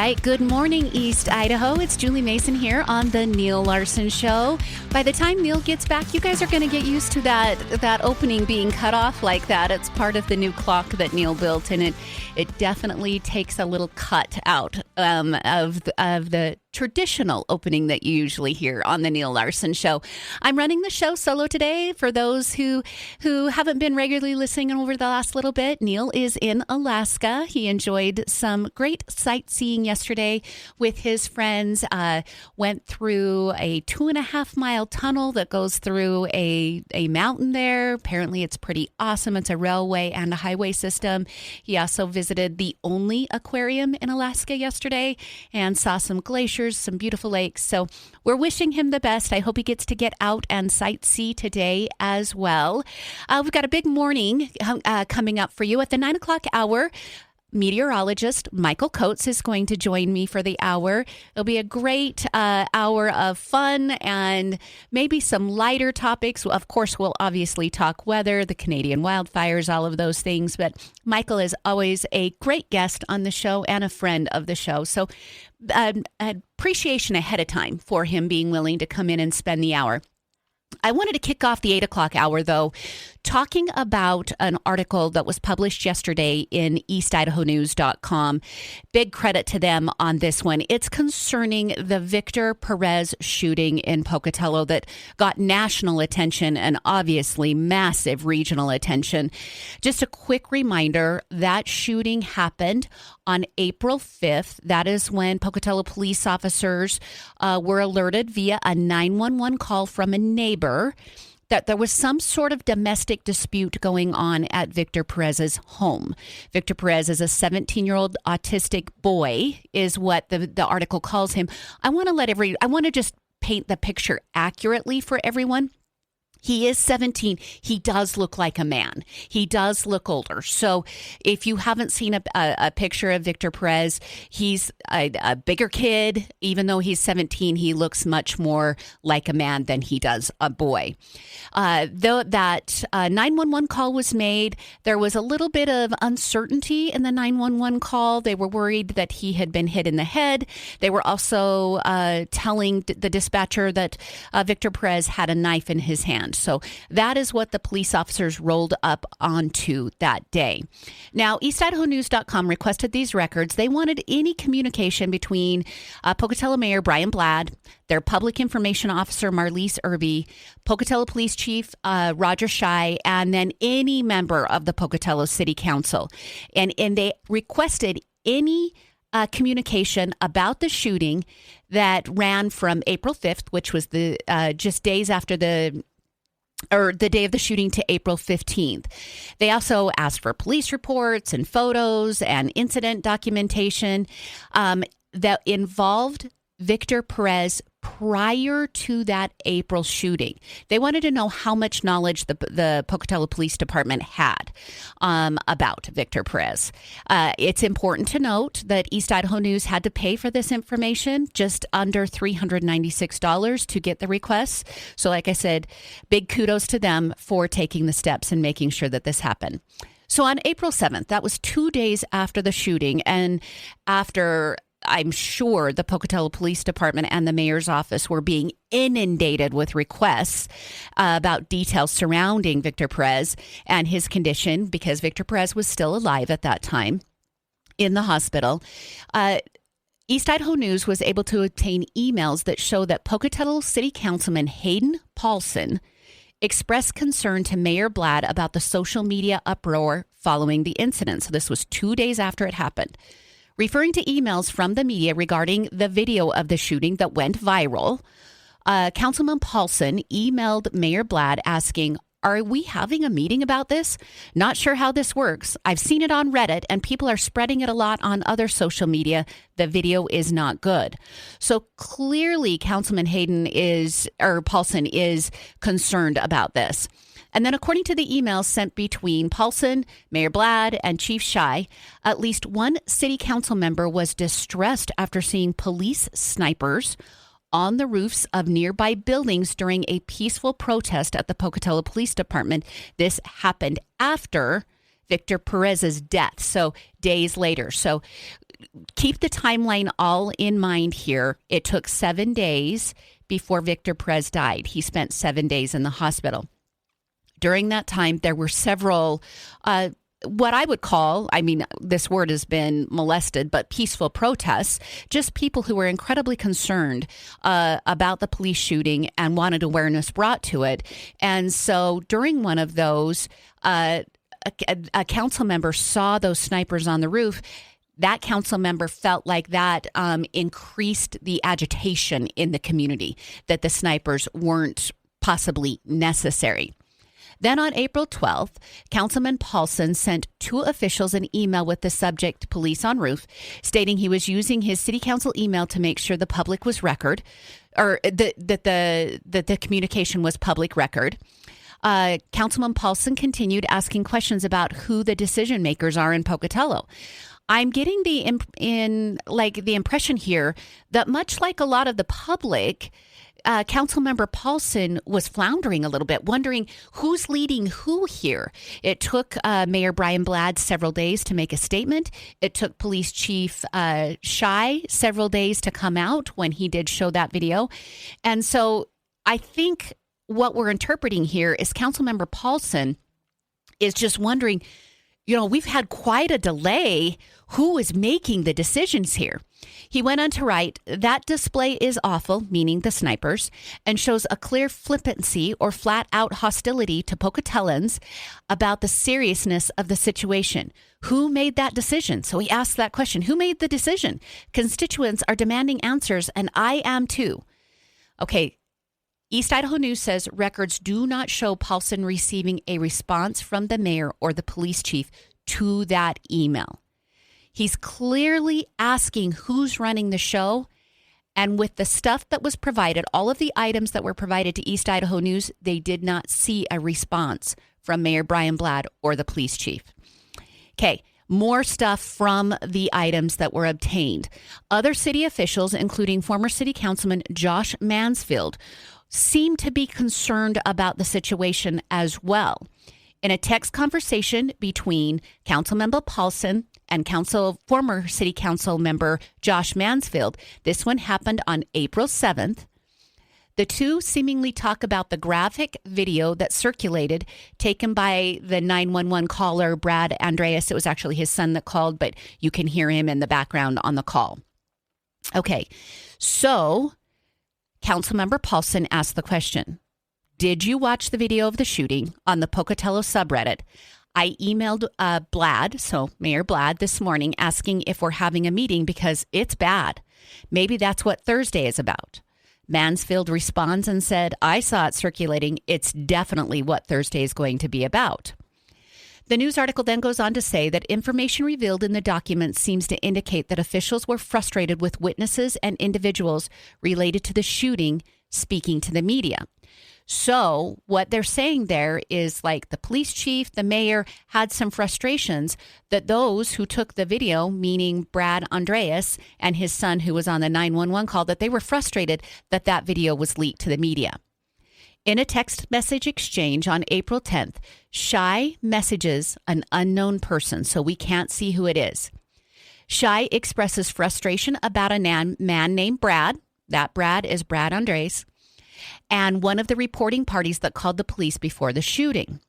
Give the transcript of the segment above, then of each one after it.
right. Good morning, East Idaho. It's Julie Mason here on the Neil Larson Show. By the time Neil gets back, you guys are going to get used to that opening being cut off like that. It's part of the new clock that Neil built, and it definitely takes a little cut out of the traditional opening that you usually hear on the Neil Larson Show. I'm running the show solo today. For those who haven't been regularly listening over the last little bit, Neil is in Alaska. He enjoyed some great sightseeing yesterday with his friends. Went through a 2.5-mile tunnel that goes through a mountain there. Apparently it's pretty awesome. It's a railway and a highway system. He also visited the only aquarium in Alaska yesterday and saw some glaciers, some beautiful lakes. So we're wishing him the best. I hope he gets to get out and sightsee today as well. We've got a big morning coming up for you at the 9 o'clock hour. Meteorologist Michael Coates is going to join me for the hour. It'll be a great hour of fun and maybe some lighter topics. Of course, we'll obviously talk weather, the Canadian wildfires, all of those things. But Michael is always a great guest on the show and a friend of the show. So appreciation ahead of time for him being willing to come in and spend the hour. I wanted to kick off the 8 o'clock hour, though, talking about an article that was published yesterday in eastidahonews.com. Big credit to them on this one. It's concerning the Victor Perez shooting in Pocatello that got national attention and obviously massive regional attention. Just a quick reminder, that shooting happened on April 5th. That is when Pocatello police officers were alerted via a 911 call from a neighbor that there was some sort of domestic dispute going on at Victor Perez's home. Victor Perez is a 17-year-old autistic boy, is what the article calls him. I want to just paint the picture accurately for everyone. He is 17. He does look like a man. He does look older. So if you haven't seen a picture of Victor Perez, he's a bigger kid. Even though he's 17, he looks much more like a man than he does a boy. Though that 911 call was made, there was a little bit of uncertainty in the 911 call. They were worried that he had been hit in the head. They were also telling the dispatcher that Victor Perez had a knife in his hand. So that is what the police officers rolled up onto that day. Now, eastidahonews.com requested these records. They wanted any communication between Pocatello Mayor Brian Bladd, their public information officer Marlise Irby, Pocatello Police Chief Roger Shai, and then any member of the Pocatello City Council. And they requested any communication about the shooting that ran from April 5th, which was the just days after the day of the shooting, to April 15th. They also asked for police reports and photos and incident documentation that involved Victor Perez prior to that April shooting. They wanted to know how much knowledge the Pocatello Police Department had about Victor Perez. It's important to note that East Idaho News had to pay for this information, just under $396 to get the requests. So like I said, big kudos to them for taking the steps and making sure that this happened. So on April 7th, that was 2 days after the shooting, and after I'm sure the Pocatello Police Department and the mayor's office were being inundated with requests about details surrounding Victor Perez and his condition, because Victor Perez was still alive at that time in the hospital. East Idaho News was able to obtain emails that show that Pocatello City Councilman Hayden Paulson expressed concern to Mayor Bladd about the social media uproar following the incident. So this was 2 days after it happened. Referring to emails from the media regarding the video of the shooting that went viral, Councilman Paulson emailed Mayor Bladd asking, "Are we having a meeting about this? Not sure how this works. I've seen it on Reddit and people are spreading it a lot on other social media. The video is not good." So clearly Councilman Paulson is concerned about this. And then according to the emails sent between Paulson, Mayor Bladd, and Chief Shai, at least one city council member was distressed after seeing police snipers on the roofs of nearby buildings during a peaceful protest at the Pocatello Police Department. This happened after Victor Perez's death. So days later. So keep the timeline all in mind here. It took 7 days before Victor Perez died. He spent 7 days in the hospital. During that time, there were several, what I would call, I mean, this word has been molested, but peaceful protests, just people who were incredibly concerned about the police shooting and wanted awareness brought to it. And so during one of those, a council member saw those snipers on the roof. That council member felt like that increased the agitation in the community, that the snipers weren't possibly necessary. Then on April 12th, Councilman Paulson sent 2 officials an email with the subject police on roof, stating he was using his city council email to make sure the public was record, or that the communication was public record. Councilman Paulson continued asking questions about who the decision makers are in Pocatello. I'm getting the impression here that much like a lot of the public, Councilmember Paulson was floundering a little bit, wondering who's leading who here. It took Mayor Brian Bladd several days to make a statement. It took Police Chief Shy several days to come out when he did show that video. And so I think what we're interpreting here is Councilmember Paulson is just wondering, we've had quite a delay. Who is making the decisions here? He went on to write, that display is awful, meaning the snipers, and shows a clear flippancy or flat out hostility to Pocatellans about the seriousness of the situation. Who made that decision? So he asked that question. Who made the decision? Constituents are demanding answers, and I am too. Okay. East Idaho News says records do not show Paulson receiving a response from the mayor or the police chief to that email. He's clearly asking who's running the show. And with the stuff that was provided, all of the items that were provided to East Idaho News, they did not see a response from Mayor Brian Bladd or the police chief. Okay, more stuff from the items that were obtained. Other city officials, including former city councilman Josh Mansfield, seem to be concerned about the situation as well. In a text conversation between Councilmember Paulson and former City Council member Josh Mansfield, this one happened on April 7th. The two seemingly talk about the graphic video that circulated, taken by the 911 caller, Brad Andreas. It was actually his son that called, but you can hear him in the background on the call. Okay, so Councilmember Paulson asked the question, did you watch the video of the shooting on the Pocatello subreddit? I emailed Bladd, so Mayor Bladd, this morning asking if we're having a meeting because it's bad. Maybe that's what Thursday is about. Mansfield responds and said, I saw it circulating. It's definitely what Thursday is going to be about. The news article then goes on to say that information revealed in the document seems to indicate that officials were frustrated with witnesses and individuals related to the shooting speaking to the media. So what they're saying there is like the police chief, the mayor had some frustrations that those who took the video, meaning Brad Andreas and his son who was on the 911 call, that they were frustrated that that video was leaked to the media. In a text message exchange on April 10th, Shy messages an unknown person, so we can't see who it is. Shy expresses frustration about a man named Brad. That Brad is Brad Andres. And one of the reporting parties that called the police before the shooting.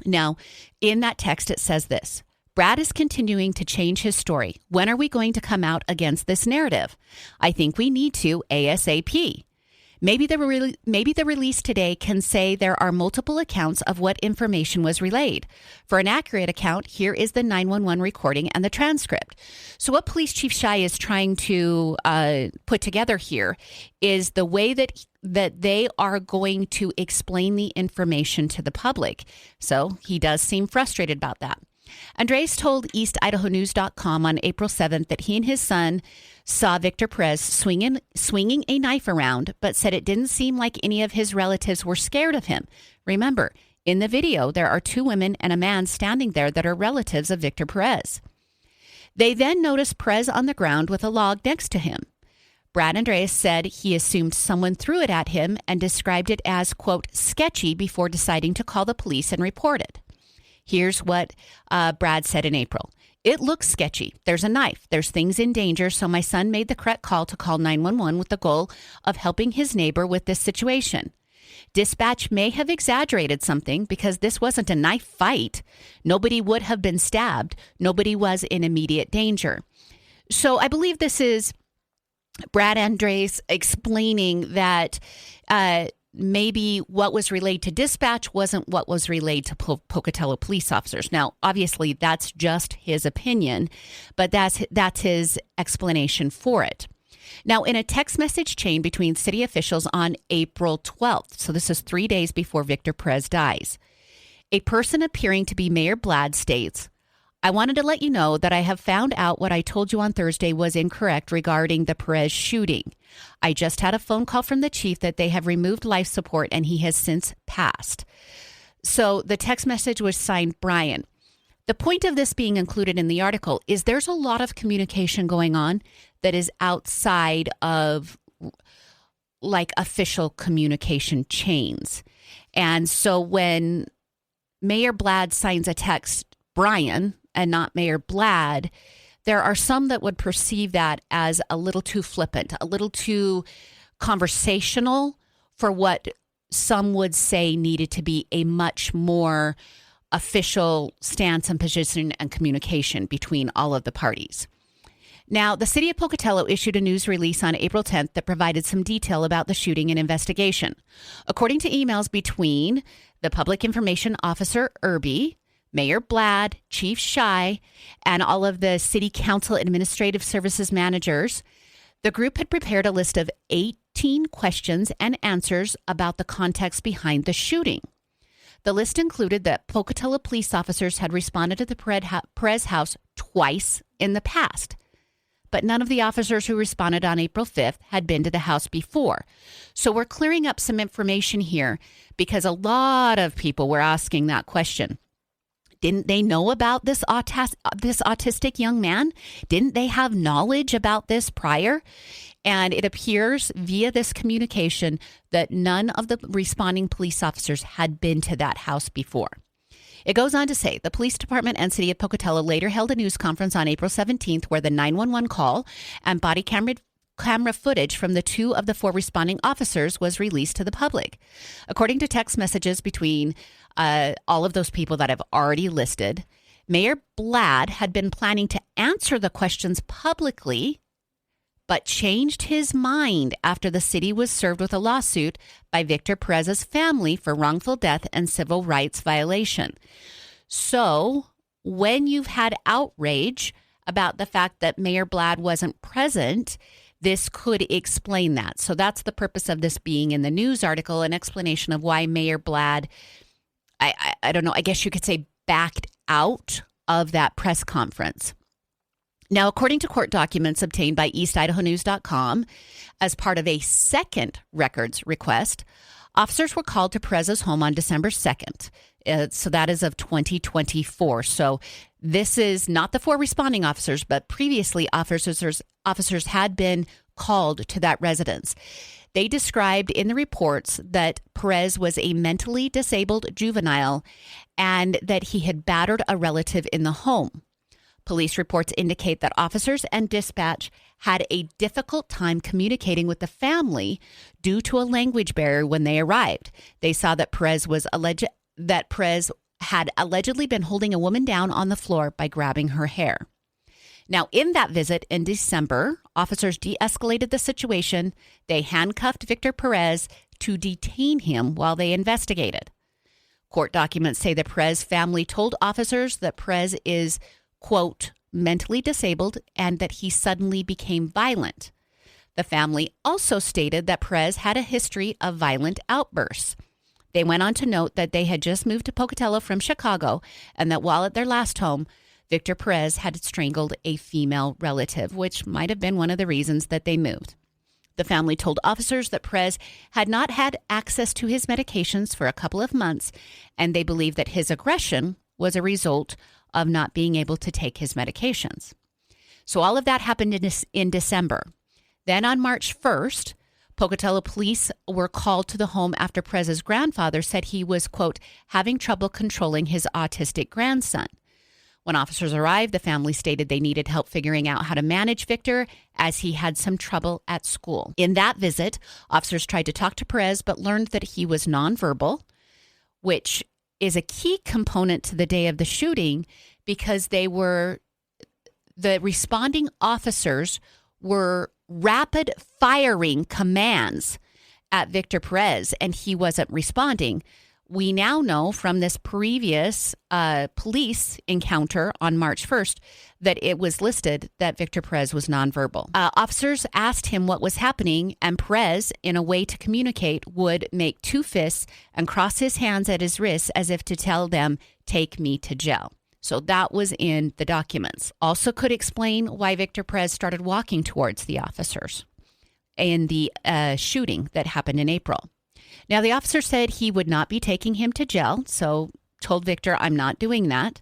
Now, in that text, it says this. Brad is continuing to change his story. When are we going to come out against this narrative? I think we need to ASAP. Maybe the release today can say there are multiple accounts of what information was relayed. For an accurate account, here is the 911 recording and the transcript. So what Police Chief Shy is trying to put together here is the way that they are going to explain the information to the public. So he does seem frustrated about that. Andres told EastIdahoNews.com on April 7th that he and his son saw Victor Perez swinging a knife around, but said it didn't seem like any of his relatives were scared of him. Remember, in the video, there are 2 women and a man standing there that are relatives of Victor Perez. They then noticed Perez on the ground with a log next to him. Brad Andreas said he assumed someone threw it at him and described it as, quote, sketchy before deciding to call the police and report it. Here's what Brad said in April. It looks sketchy. There's a knife. There's things in danger. So my son made the correct call to call 911 with the goal of helping his neighbor with this situation. Dispatch may have exaggerated something because this wasn't a knife fight. Nobody would have been stabbed. Nobody was in immediate danger. So I believe this is Brad Andres explaining that maybe what was relayed to dispatch wasn't what was relayed to Pocatello police officers. Now, obviously, that's just his opinion, but that's his explanation for it. Now, in a text message chain between city officials on April 12th, so this is 3 days before Victor Perez dies, a person appearing to be Mayor Blad states, I wanted to let you know that I have found out what I told you on Thursday was incorrect regarding the Perez shooting. I just had a phone call from the chief that they have removed life support and he has since passed. So the text message was signed Brian. The point of this being included in the article is there's a lot of communication going on that is outside of like official communication chains. And so when Mayor Blad signs a text, Brian, and not Mayor Blad, there are some that would perceive that as a little too flippant, a little too conversational for what some would say needed to be a much more official stance and position and communication between all of the parties. Now, the city of Pocatello issued a news release on April 10th that provided some detail about the shooting and investigation. According to emails between the public information officer, Irby, Mayor Blad, Chief Shy, and all of the city council administrative services managers, the group had prepared a list of 18 questions and answers about the context behind the shooting. The list included that Pocatello police officers had responded to the Perez house twice in the past, but none of the officers who responded on April 5th had been to the house before. So we're clearing up some information here because a lot of people were asking that question. Didn't they know about this autistic young man? Didn't they have knowledge about this prior? And it appears via this communication that none of the responding police officers had been to that house before. It goes on to say the police department and city of Pocatello later held a news conference on April 17th where the 911 call and body camera footage from the 2 of the 4 responding officers was released to the public. According to text messages between all of those people that I've already listed, Mayor Blad had been planning to answer the questions publicly, but changed his mind after the city was served with a lawsuit by Victor Perez's family for wrongful death and civil rights violation. So when you've had outrage about the fact that Mayor Blad wasn't present, this could explain that. So that's the purpose of this being in the news article, an explanation of why Mayor Blad, I don't know, I guess you could say backed out of that press conference. Now, according to court documents obtained by EastIdahoNews.com, as part of a second records request, officers were called to Perez's home on December 2nd. So that is of 2024. So this is not the 4 responding officers, but previously officers had been called to that residence. They described in the reports that Perez was a mentally disabled juvenile and that he had battered a relative in the home. Police reports indicate that officers and dispatch had a difficult time communicating with the family due to a language barrier when they arrived. They saw that Perez had allegedly been holding a woman down on the floor by grabbing her hair. Now, in that visit in December, officers de-escalated the situation. They handcuffed Victor Perez to detain him while they investigated. Court documents say the Perez family told officers that Perez is, quote, mentally disabled and that he suddenly became violent. The family also stated that Perez had a history of violent outbursts. They went on to note that they had just moved to Pocatello from Chicago and that while at their last home, Victor Perez had strangled a female relative, which might have been one of the reasons that they moved. The family told officers that Perez had not had access to his medications for a couple of months, and they believed that his aggression was a result of not being able to take his medications. So all of that happened in December. Then on March 1st, Pocatello police were called to the home after Perez's grandfather said he was, quote, having trouble controlling his autistic grandson. When officers arrived, the family stated they needed help figuring out how to manage Victor as he had some trouble at school. In that visit, officers tried to talk to Perez but learned that he was nonverbal, which is a key component to the day of the shooting because the responding officers were rapid firing commands at Victor Perez, and he wasn't responding. We now know from this previous police encounter on March 1st that it was listed that Victor Perez was nonverbal. Officers asked him what was happening, and Perez, in a way to communicate, would make two fists and cross his hands at his wrists as if to tell them, "Take me to jail." So that was in the documents. Also could explain why Victor Perez started walking towards the officers in the shooting that happened in April. Now, the officer said he would not be taking him to jail, so told Victor, "I'm not doing that."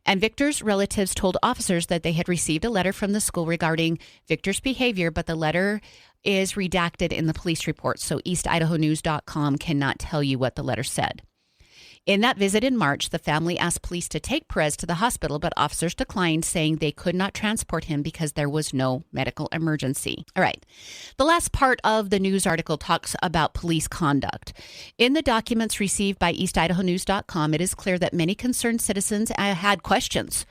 And Victor's relatives told officers that they had received a letter from the school regarding Victor's behavior, but the letter is redacted in the police report, so eastidahonews.com cannot tell you what the letter said. In that visit in March, the family asked police to take Perez to the hospital, but officers declined, saying they could not transport him because there was no medical emergency. All right. The last part of the news article talks about police conduct. In the documents received by eastidahonews.com, it is clear that many concerned citizens had questions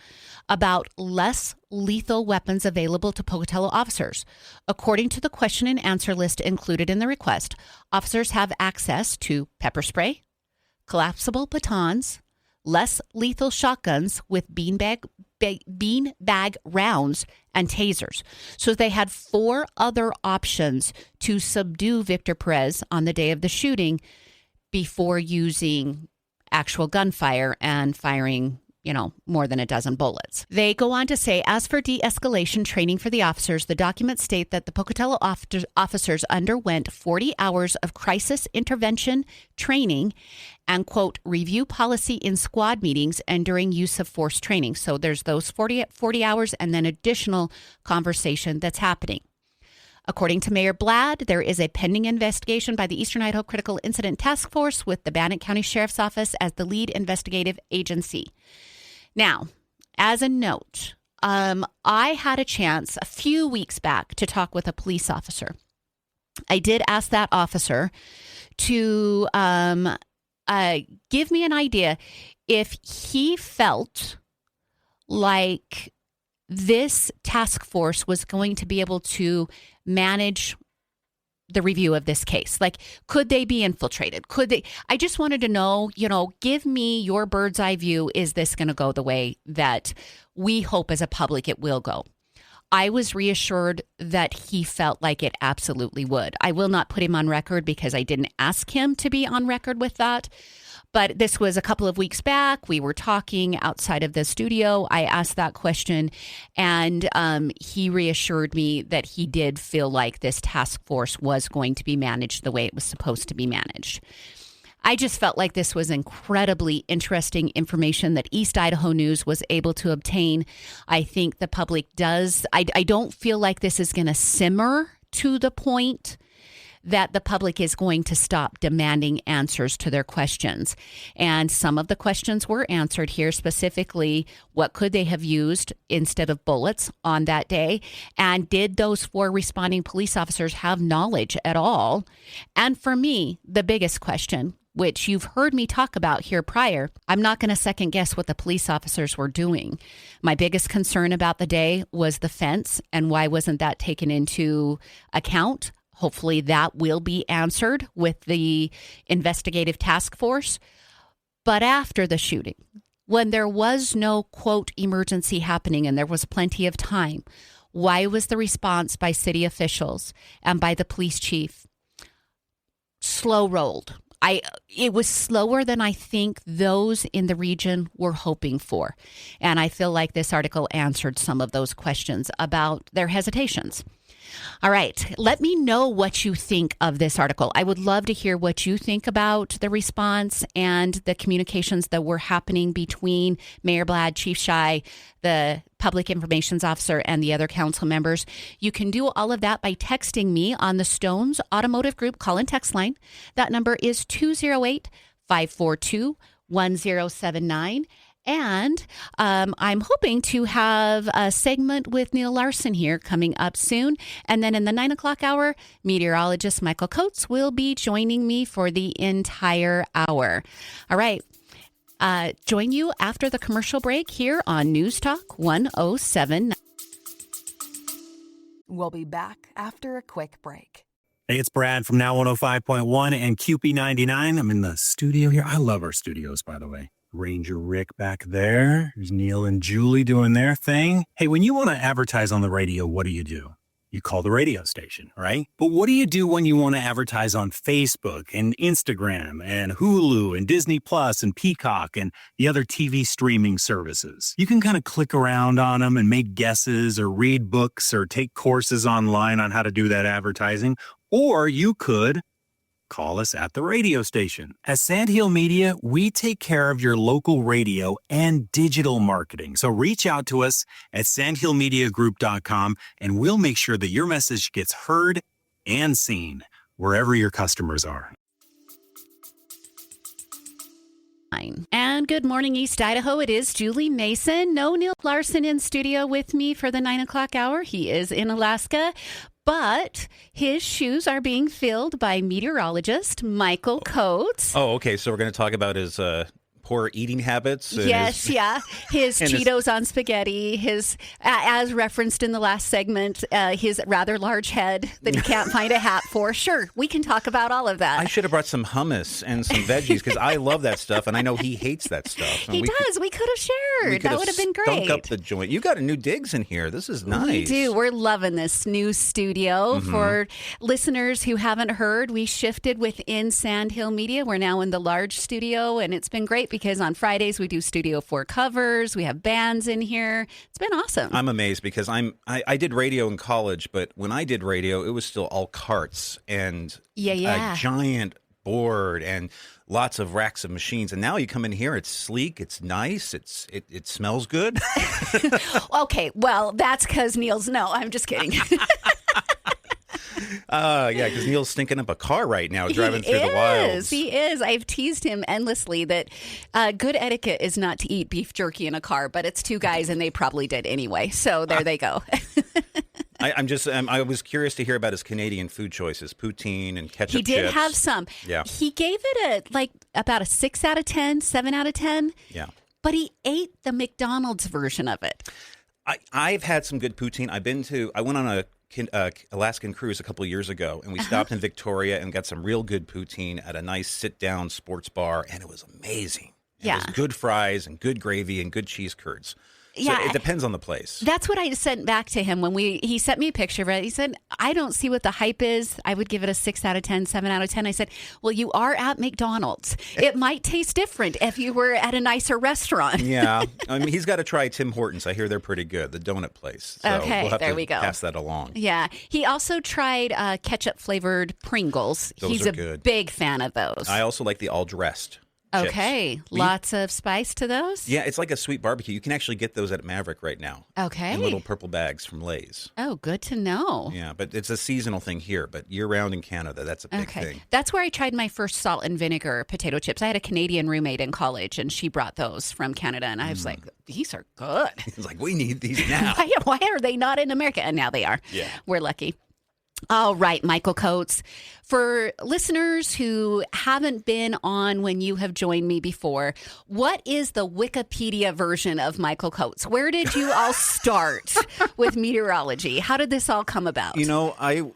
about less lethal weapons available to Pocatello officers. According to the question and answer list included in the request, officers have access to pepper spray, collapsible batons, less lethal shotguns with beanbag rounds, and tasers. So they had 4 other options to subdue Victor Perez on the day of the shooting before using actual gunfire and firing more than a dozen bullets. They go on to say, as for de-escalation training for the officers, the documents state that the Pocatello officers underwent 40 hours of crisis intervention training and, quote, review policy in squad meetings and during use of force training. So there's those 40 hours and then additional conversation that's happening. According to Mayor Blad, there is a pending investigation by the Eastern Idaho Critical Incident Task Force with the Bannock County Sheriff's Office as the lead investigative agency. Now, as a note, I had a chance a few weeks back to talk with a police officer. I did ask that officer to give me an idea if he felt like this task force was going to be able to manage the review of this case. Like, could they be infiltrated? I just wanted to know, give me your bird's eye view. Is this going to go the way that we hope as a public it will go? I was reassured that he felt like it absolutely would. I will not put him on record because I didn't ask him to be on record with that. But this was a couple of weeks back. We were talking outside of the studio. I asked that question, and he reassured me that he did feel like this task force was going to be managed the way it was supposed to be managed. I just felt like this was incredibly interesting information that East Idaho News was able to obtain. I think the public does. I don't feel like this is going to simmer to the point that the public is going to stop demanding answers to their questions. And some of the questions were answered here, specifically, what could they have used instead of bullets on that day? And did those 4 responding police officers have knowledge at all? And for me, the biggest question, which you've heard me talk about here prior, I'm not going to second guess what the police officers were doing. My biggest concern about the day was the fence, and why wasn't that taken into account? Hopefully that will be answered with the investigative task force. But after the shooting, when there was no, quote, emergency happening and there was plenty of time, why was the response by city officials and by the police chief slow-rolled? It was slower than I think those in the region were hoping for. And I feel like this article answered some of those questions about their hesitations. All right. Let me know what you think of this article. I would love to hear what you think about the response and the communications that were happening between Mayor Blad, Chief Shy, the Public Information Officer, and the other council members. You can do all of that by texting me on the Stones Automotive Group call and text line. That number is 208-542-1079. And I'm hoping to have a segment with Neil Larson here coming up soon. And then in the 9 o'clock hour, meteorologist Michael Coates will be joining me for the entire hour. All right. Join you after the commercial break here on News Talk 107. We'll be back after a quick break. Hey, it's Brad from Now 105.1 and QP99. I'm in the studio here. I love our studios, by the way. Ranger Rick back there. There's Neil and Julie doing their thing. Hey, when you want to advertise on the radio, what do? You call the radio station, right? But what do you do when you want to advertise on Facebook and Instagram and Hulu and Disney Plus and Peacock and the other TV streaming services? You can kind of click around on them and make guesses or read books or take courses online on how to do that advertising. Or you could call us at the radio station. At Sandhill Media, we take care of your local radio and digital marketing. So reach out to us at sandhillmediagroup.com and we'll make sure that your message gets heard and seen wherever your customers are. And good morning, East Idaho. It is Julie Mason. No Neil Larson in studio with me for the 9 o'clock hour. He is in Alaska. But his shoes are being filled by meteorologist Michael Coates. Oh, okay. So we're going to talk about his poor eating habits. Yes, his Cheetos on spaghetti, his, as referenced in the last segment, his rather large head that he can't find a hat for. Sure, we can talk about all of that. I should have brought some hummus and some veggies because I love that stuff, and I know he hates that stuff. He does. We could have shared. That would have been great. Stunk up the joint. You got a new digs in here. This is nice. We do. We're loving this new studio. Mm-hmm. For listeners who haven't heard, we shifted within Sandhill Media. We're now in the large studio, and it's been great because on Fridays we do Studio 4 covers. We have bands in here. It's been awesome. I'm amazed because I did radio in college, but when I did radio, it was still all carts and a giant board and lots of racks of machines. And now you come in here, it's sleek, it's nice, it smells good. Okay, well, that's because Neil's... No, I'm just kidding. Yeah, because Neil's stinking up a car right now, driving through the wilds. He is. I've teased him endlessly that good etiquette is not to eat beef jerky in a car, but it's two guys, and they probably did anyway. So there they go. I was curious to hear about his Canadian food choices, poutine and ketchup chips. He did have some. Yeah. He gave it about a 6 out of 10, 7 out of 10. Yeah. But he ate the McDonald's version of it. I've had some good poutine. I went on a Alaskan cruise a couple of years ago, and we stopped in Victoria and got some real good poutine at a nice sit-down sports bar, and it was amazing. It was good fries and good gravy and good cheese curds. So it depends on the place. That's what I sent back to him when he sent me a picture of it. He said, I don't see what the hype is. I would give it a 6 out of 10, 7 out of 10. I said, well, you are at McDonald's. It might taste different if you were at a nicer restaurant. Yeah. I mean, he's got to try Tim Hortons. I hear they're pretty good, the donut place. So okay, we'll have there to we go. pass that along. Yeah. He also tried ketchup-flavored Pringles. Those are good. Big fan of those. I also like the all-dressed. Okay. Lots of spice to those? Yeah, it's like a sweet barbecue. You can actually get those at Maverick right now. Okay. In little purple bags from Lay's. Oh, good to know. Yeah, but it's a seasonal thing here. But year-round in Canada, that's a big thing. That's where I tried my first salt and vinegar potato chips. I had a Canadian roommate in college, and she brought those from Canada. And I was like, these are good. He's like, we need these now. Why are they not in America? And now they are. Yeah. We're lucky. All right, Michael Coates. For listeners who haven't been on when you have joined me before, what is the Wikipedia version of Michael Coates? Where did you all start with meteorology? How did this all come about? You know, I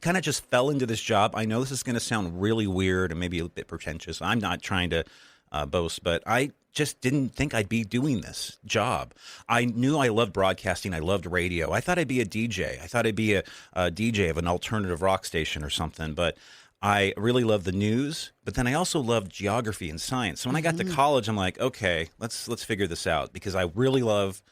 kind of just fell into this job. I know this is going to sound really weird and maybe a bit pretentious. I'm not trying to boast, but I just didn't think I'd be doing this job. I knew I loved broadcasting. I loved radio. I thought I'd be a DJ. I thought I'd be a DJ of an alternative rock station or something. But I really loved the news. But then I also loved geography and science. So when I got to college, I'm like, okay, let's figure this out because I really love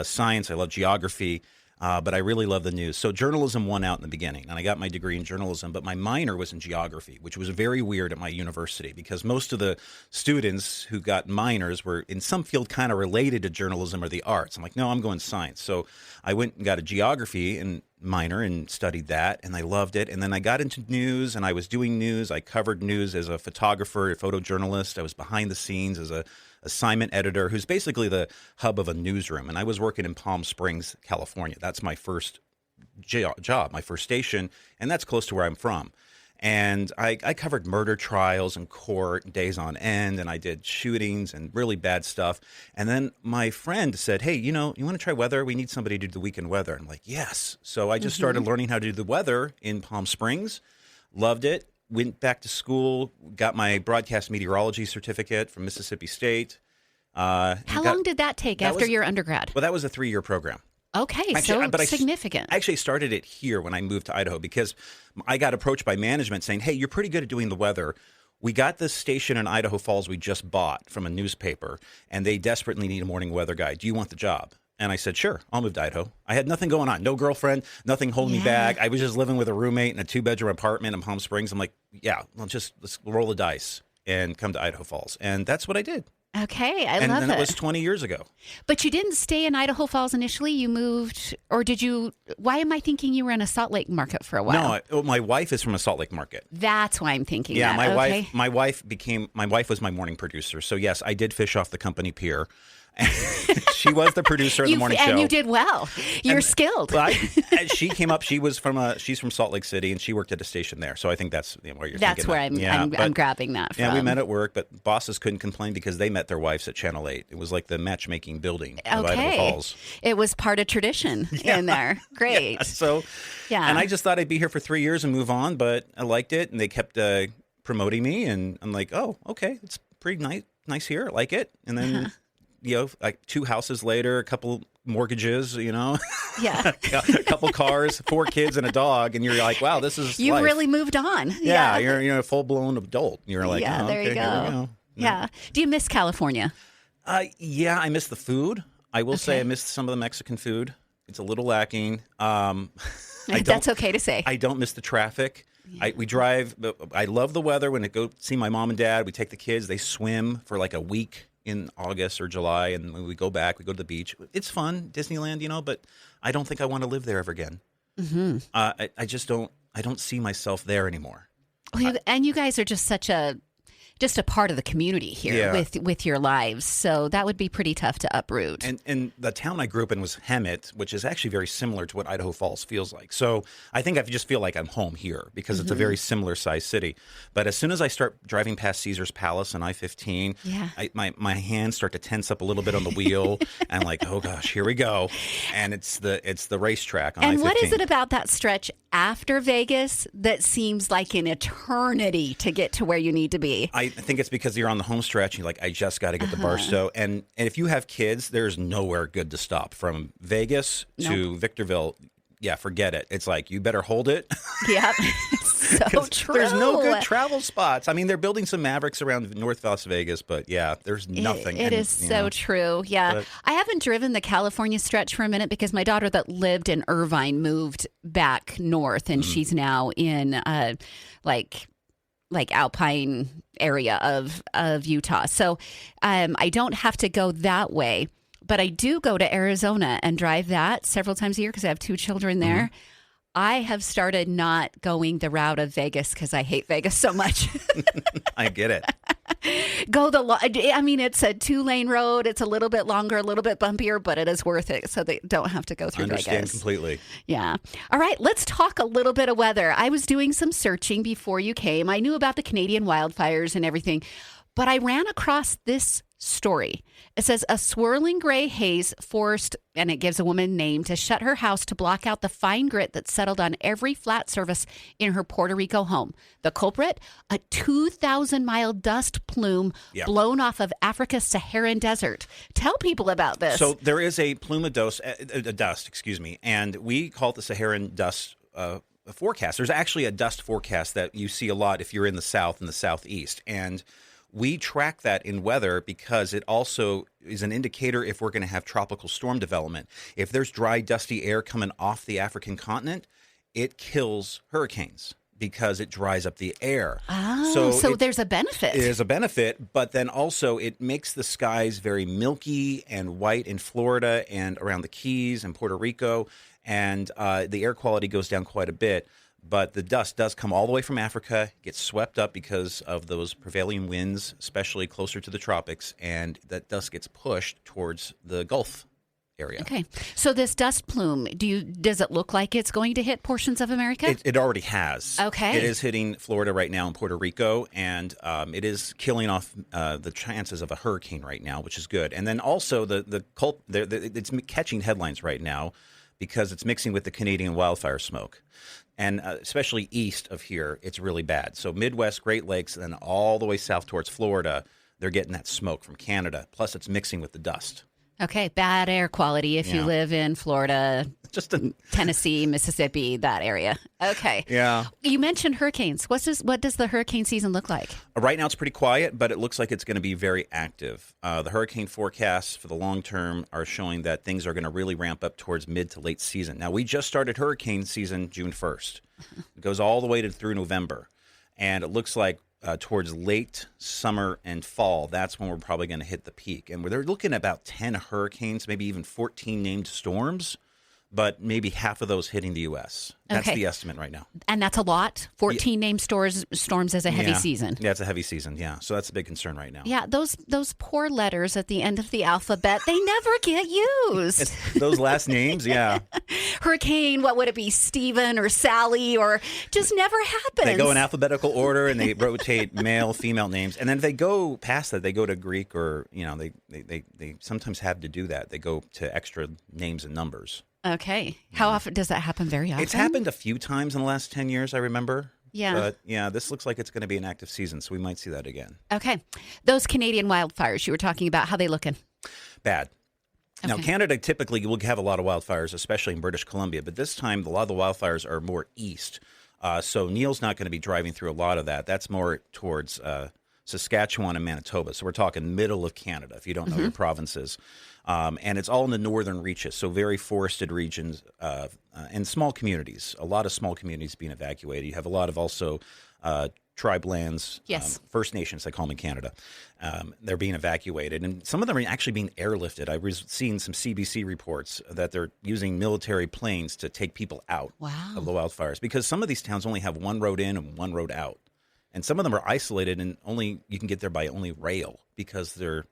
science. I love geography. but I really love the news. So journalism won out in the beginning, and I got my degree in journalism, but my minor was in geography, which was very weird at my university because most of the students who got minors were in some field kind of related to journalism or the arts. I'm like, no, I'm going science. So I went and got a geography and minor and studied that, and I loved it. And then I got into news, and I was doing news. I covered news as a photographer, a photojournalist. I was behind the scenes as a assignment editor, who's basically the hub of a newsroom. And I was working in Palm Springs, California. That's my first job, my first station, and that's close to where I'm from. And I covered murder trials in court, days on end, and I did shootings and really bad stuff. And then my friend said, hey, you want to try weather? We need somebody to do the weekend weather. I'm like, yes. So I just started learning how to do the weather in Palm Springs, loved it. Went back to school, got my broadcast meteorology certificate from Mississippi State. How long did that take after your undergrad? Well, that was a 3-year program. Okay, significant. I actually started it here when I moved to Idaho because I got approached by management saying, hey, you're pretty good at doing the weather. We got this station in Idaho Falls we just bought from a newspaper, and they desperately need a morning weather guy. Do you want the job? And I said, sure, I'll move to Idaho. I had nothing going on, no girlfriend, nothing holding me back. I was just living with a roommate in a 2-bedroom apartment in Palm Springs. I'm like, yeah, let's roll the dice and come to Idaho Falls. And that's what I did. Okay, I love it. And that was 20 years ago. But you didn't stay in Idaho Falls initially. You moved, or did you? Why am I thinking you were in a Salt Lake market for a while? No, my wife is from a Salt Lake market. That's why I'm thinking that. Yeah, my wife was my morning producer. So yes, I did fish off the company pier. She was the producer of the morning show, and you did well. You're skilled. She came up. She's from Salt Lake City, and she worked at a station there. So I think that's where you're. That's where I'm grabbing that from. Yeah, we met at work, but bosses couldn't complain because they met their wives at Channel 8. It was like the matchmaking building of Idaho Falls. It was part of tradition in there. Great. And I just thought I'd be here for 3 years and move on, but I liked it, and they kept promoting me, and I'm like, oh, okay, it's pretty nice here. I like it, and then. Like 2 houses later, a couple mortgages, yeah, a couple cars, 4 kids, and a dog, and you're like, wow, this is you life. Really moved on. Yeah, you're a full blown adult. You're like, yeah, there you go. Here we go. Yeah. Do you miss California? Yeah, I miss the food. I will say I miss some of the Mexican food. It's a little lacking. That's okay to say. I don't miss the traffic. We drive. I love the weather. When I go see my mom and dad, we take the kids. They swim for like a week in August or July, and when we go back, we go to the beach. It's fun, Disneyland, but I don't think I want to live there ever again. Mm-hmm. I just don't. I don't see myself there anymore. Well, and you guys are just just a part of the community here with your lives. So that would be pretty tough to uproot. And the town I grew up in was Hemet, which is actually very similar to what Idaho Falls feels like. So I think I just feel like I'm home here because it's a very similar sized city. But as soon as I start driving past Caesar's Palace on I-15, my hands start to tense up a little bit on the wheel. And I'm like, oh gosh, here we go. And it's the racetrack on I-15. And what is it about that stretch after Vegas that seems like an eternity to get to where you need to be? I think it's because you're on the home stretch and you're like, I just got to get to Barstow. And if you have kids, there's nowhere good to stop. From Vegas to Victorville, forget it. It's like, you better hold it. Yep. So true. There's no good travel spots. I mean, they're building some Mavericks around North Las Vegas, but there's nothing. It is so true. Yeah. But I haven't driven the California stretch for a minute because my daughter that lived in Irvine moved back north, and she's now in like Alpine area of Utah. So I don't have to go that way, but I do go to Arizona and drive that several times a year because I have 2 children there. Mm-hmm. I have started not going the route of Vegas because I hate Vegas so much. I get it. It's a 2-lane road. It's a little bit longer, a little bit bumpier, but it is worth it. So they don't have to go through Vegas. I understand completely. Yeah. All right. Let's talk a little bit of weather. I was doing some searching before you came. I knew about the Canadian wildfires and everything, but I ran across this story. It says a swirling gray haze forced, and it gives a woman name, to shut her house to block out the fine grit that settled on every flat surface in her Puerto Rico home. The culprit, a 2,000-mile dust plume blown off of Africa's Saharan desert. Tell people about this. So there is a plume of dust, and we call it the Saharan dust forecast. There's actually a dust forecast that you see a lot if you're in the south and the southeast. And We track that in weather because it also is an indicator if we're going to have tropical storm development. If there's dry, dusty air coming off the African continent, it kills hurricanes because it dries up the air. Oh, so there's a benefit. It is a benefit, but then also it makes the skies very milky and white in Florida and around the Keys and Puerto Rico, and the air quality goes down quite a bit. But the dust does come all the way from Africa, gets swept up because of those prevailing winds, especially closer to the tropics, and that dust gets pushed towards the Gulf area. Okay. So this dust plume, does it look like it's going to hit portions of America? It already has. Okay. It is hitting Florida right now and Puerto Rico, and it is killing off the chances of a hurricane right now, which is good. And then also it's catching headlines right now because it's mixing with the Canadian wildfire smoke. And especially east of here, it's really bad. So Midwest, Great Lakes, and then all the way south towards Florida, they're getting that smoke from Canada. Plus, it's mixing with the dust. Okay, bad air quality if you live in Florida, Tennessee, Mississippi, that area. Okay. Yeah. You mentioned hurricanes. What does the hurricane season look like? Right now it's pretty quiet, but it looks like it's going to be very active. The hurricane forecasts for the long term are showing that things are going to really ramp up towards mid to late season. Now, we just started hurricane season June 1st. It goes all the way through November, and it looks like towards late summer and fall, that's when we're probably going to hit the peak. And they're looking at about 10 hurricanes, maybe even 14 named storms, but maybe half of those hitting the U.S. That's the estimate right now. And that's a lot? 14 named storms as a heavy season? Yeah, it's a heavy season, yeah. So that's a big concern right now. Yeah, those poor letters at the end of the alphabet, they never get used. Those last names, yeah. Hurricane, what would it be, Stephen or Sally, or just never happens. They go in alphabetical order, and they rotate male, female names. And then if they go past that, they go to Greek, or, they sometimes have to do that. They go to extra names and numbers. Okay. How often does that happen? Very often? It's happened a few times in the last 10 years, I remember. Yeah. But, this looks like it's going to be an active season, so we might see that again. Okay. Those Canadian wildfires you were talking about, how they looking? Bad. Okay. Now, Canada typically will have a lot of wildfires, especially in British Columbia, but this time a lot of the wildfires are more east. So Neil's not going to be driving through a lot of that. That's more towards Saskatchewan and Manitoba. So we're talking middle of Canada, if you don't know your provinces. And it's all in the northern reaches, so very forested regions and small communities. A lot of small communities being evacuated. You have a lot of also tribe lands, yes. First Nations, they call them in Canada. They're being evacuated, and some of them are actually being airlifted. I was seeing some CBC reports that they're using military planes to take people out of the wildfires, because some of these towns only have one road in and one road out. And some of them are isolated, and you can get there by only rail because they're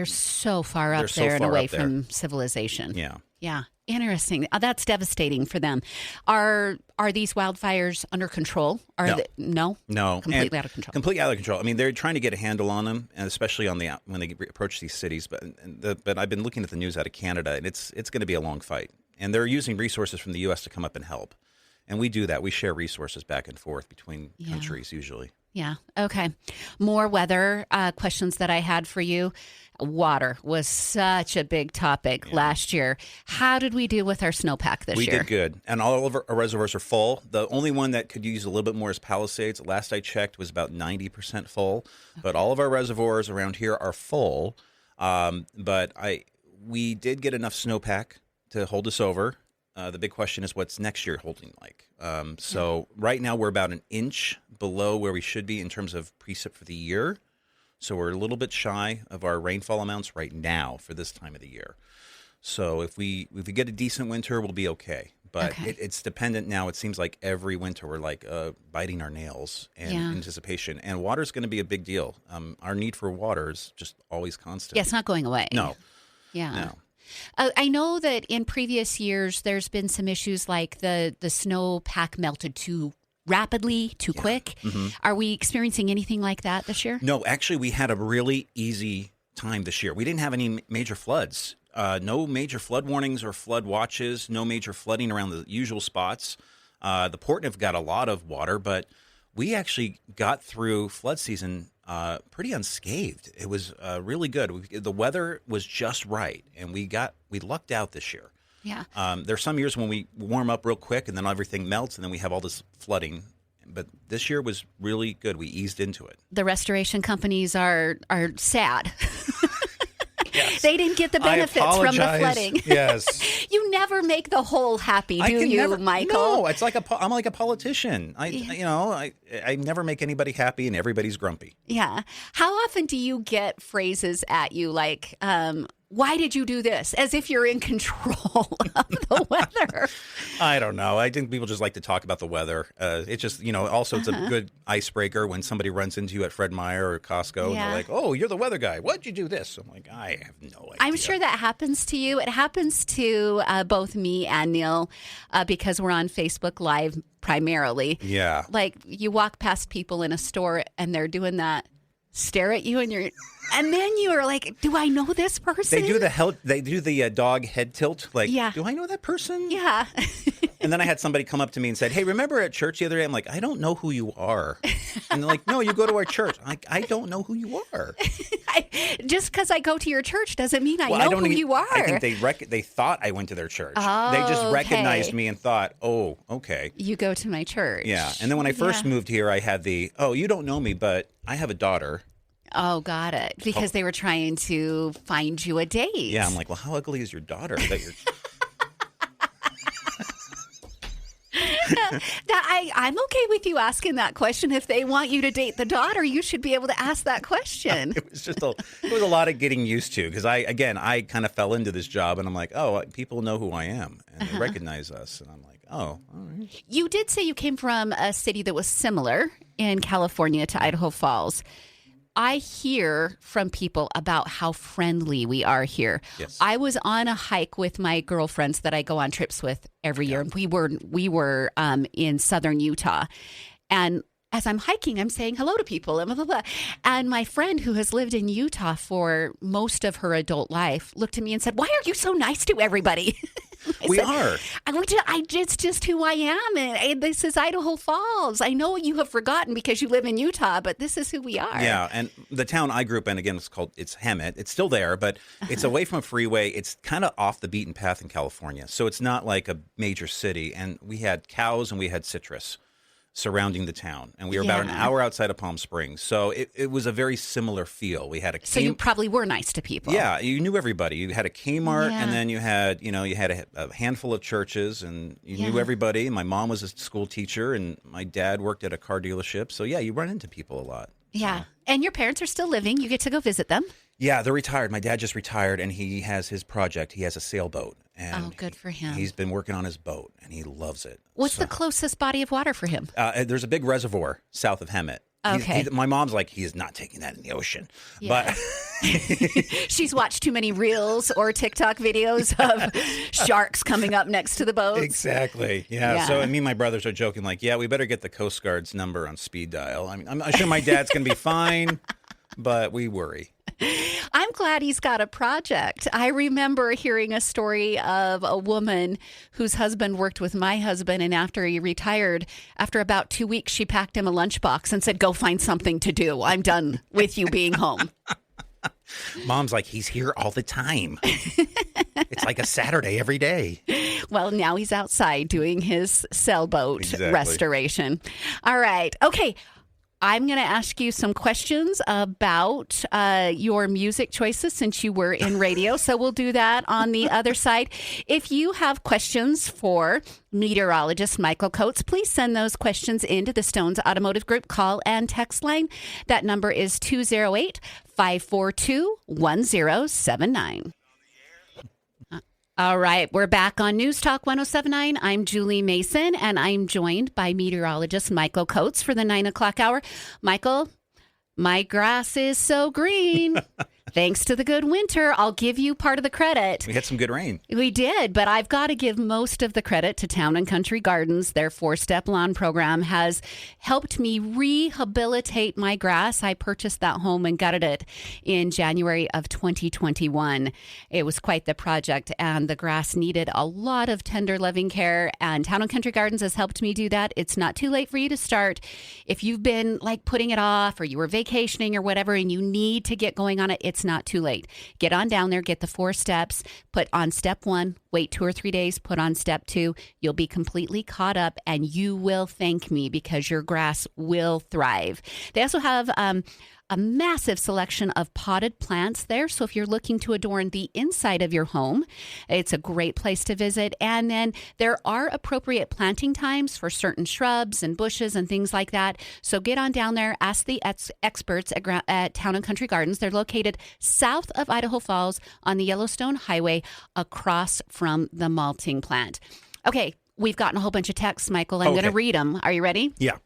so far up there and away from civilization. Yeah. Yeah. Interesting. That's devastating for them. Are these wildfires under control? No? No. Completely out of control. Completely out of control. I mean, they're trying to get a handle on them, and especially when they approach these cities. But I've been looking at the news out of Canada, and it's going to be a long fight. And they're using resources from the U.S. to come up and help. And we do that. We share resources back and forth between countries usually. Yeah. Okay. More weather questions that I had for you. Water was such a big topic last year. How did we deal with our snowpack this year? We did good. And all of our reservoirs are full. The only one that could use a little bit more is Palisades. Last I checked was about 90% full. Okay. But all of our reservoirs around here are full. But we did get enough snowpack to hold us over. The big question is what's next year holding like. So right now we're about an inch below where we should be in terms of precip for the year. So we're a little bit shy of our rainfall amounts right now for this time of the year. So if we get a decent winter, we'll be okay. But it's dependent now. It seems like every winter we're like biting our nails in anticipation. And water's going to be a big deal. Our need for water is just always constant. Yeah, it's not going away. No. Yeah. No. I know that in previous years, there's been some issues like the snowpack melted too rapidly, too quick. Mm-hmm. Are we experiencing anything like that this year? No, actually, we had a really easy time this year. We didn't have any major floods. No major flood warnings or flood watches, no major flooding around the usual spots. The Portneuf got a lot of water, but we actually got through flood season pretty unscathed. It was really good. The weather was just right, and we lucked out this year. Yeah. There's some years when we warm up real quick, and then everything melts, and then we have all this flooding. But this year was really good. We eased into it. The restoration companies are sad. Yes. They didn't get the benefits from the flooding. Yes. You never make the whole happy, do you, Michael? No, it's like I'm like a politician. I never make anybody happy and everybody's grumpy. Yeah. How often do you get phrases at you like, why did you do this? As if you're in control of the weather. I don't know. I think people just like to talk about the weather. It's just, also it's a good icebreaker when somebody runs into you at Fred Meyer or Costco and they're like, oh, you're the weather guy. Why'd you do this? I'm like, I have no idea. I'm sure that happens to you. It happens to both me and Neil because we're on Facebook Live primarily. Yeah. Like you walk past people in a store and they're doing that, stare at you and then you are like, do I know this person? They do the dog head tilt. Like, do I know that person? Yeah. And then I had somebody come up to me and said, hey, remember at church the other day? I'm like, I don't know who you are. And they're like, no, you go to our church. I'm like, I don't know who you are. Just because I go to your church doesn't mean I know who you are. I think they thought I went to their church. Oh, they just recognized okay. me and thought, oh, okay. You go to my church. Yeah. And then when I first moved here, I had you don't know me, but I have a daughter. Oh, got it. Because they were trying to find you a date. Yeah, I'm like, well, how ugly is your daughter that you're... I'm okay with you asking that question. If they want you to date the daughter, you should be able to ask that question. It was a lot of getting used to because I kind of fell into this job and I'm like, oh, people know who I am and they recognize us. And I'm like, oh, all right. You did say you came from a city that was similar in California to Idaho Falls. I hear from people about how friendly we are here. Yes. I was on a hike with my girlfriends that I go on trips with every year. We were in southern Utah, and as I'm hiking, I'm saying hello to people and blah, blah, blah. And my friend who has lived in Utah for most of her adult life looked at me and said, "Why are you so nice to everybody?" It's just who I am. And this is Idaho Falls. I know you have forgotten because you live in Utah, but this is who we are. Yeah. And the town I grew up in, again, it's Hemet. It's still there, but it's away from a freeway. It's kind of off the beaten path in California. So it's not like a major city. And we had cows and we had citrus surrounding the town. And we were about an hour outside of Palm Springs. So it was a very similar feel. We had So you probably were nice to people. Yeah, you knew everybody. You had a Kmart and then you had a handful of churches and you knew everybody. My mom was a school teacher and my dad worked at a car dealership. So yeah, you run into people a lot. Yeah. And your parents are still living. You get to go visit them. Yeah, they're retired. My dad just retired, and he has his project. He has a sailboat. And good for him. He's been working on his boat, and he loves it. What's the closest body of water for him? There's a big reservoir south of Hemet. Okay. My mom's like, he is not taking that in the ocean. Yeah. But she's watched too many reels or TikTok videos of sharks coming up next to the boats. Exactly. Yeah. So me and my brothers are joking like, yeah, we better get the Coast Guard's number on speed dial. I mean, I'm sure my dad's going to be fine, but we worry. I'm glad he's got a project. I remember hearing a story of a woman whose husband worked with my husband, and after he retired, after about 2 weeks, she packed him a lunchbox and said, "Go find something to do. I'm done with you being home." Mom's like, he's here all the time. It's like a Saturday every day. Well, now he's outside doing his sailboat restoration. All right. Okay. I'm going to ask you some questions about your music choices since you were in radio. So we'll do that on the other side. If you have questions for meteorologist Michael Coates, please send those questions into the Stones Automotive Group call and text line. That number is 208-542-1079. All right, we're back on News Talk 1079. I'm Julie Mason, and I'm joined by meteorologist Michael Coates for the 9 o'clock hour. Michael, my grass is so green. Thanks to the good winter, I'll give you part of the credit. We had some good rain. We did, but I've got to give most of the credit to Town and Country Gardens. Their 4-step lawn program has helped me rehabilitate my grass. I purchased that home and gutted it in January of 2021. It was quite the project, and the grass needed a lot of tender, loving care, and Town and Country Gardens has helped me do that. It's not too late for you to start. If you've been like putting it off or you were vacationing or whatever and you need to get going on it, it's It's not too late. Get on down there, get the 4 steps, put on step 1, wait 2 or 3 days, put on step 2. You'll be completely caught up, and you will thank me because your grass will thrive. They also have a massive selection of potted plants there. So if you're looking to adorn the inside of your home, it's a great place to visit. And then there are appropriate planting times for certain shrubs and bushes and things like that. So get on down there, ask the experts at Town and Country Gardens. They're located south of Idaho Falls on the Yellowstone Highway across from the malting plant. Okay, we've gotten a whole bunch of texts, Michael. I'm going to read them. Are you ready? Yeah.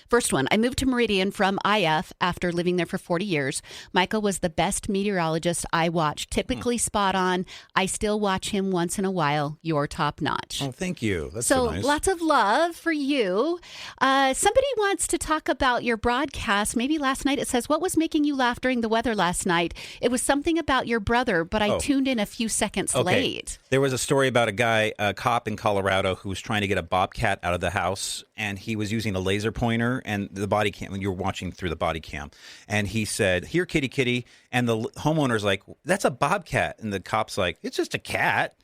First one, I moved to Meridian from IF after living there for 40 years. Michael was the best meteorologist I watched, typically spot on. I still watch him once in a while. You're top notch. Oh, thank you. That's so nice. Lots of love for you. Somebody wants to talk about your broadcast. Maybe last night. It says, what was making you laugh during the weather last night? It was something about your brother, but I tuned in a few seconds late. There was a story about a cop in Colorado who was trying to get a bobcat out of the house, and he was using a laser pointer and the body cam when you were watching through the body cam. And he said, "Here, kitty, kitty." And the homeowner's like, "That's a bobcat." And the cop's like, "It's just a cat."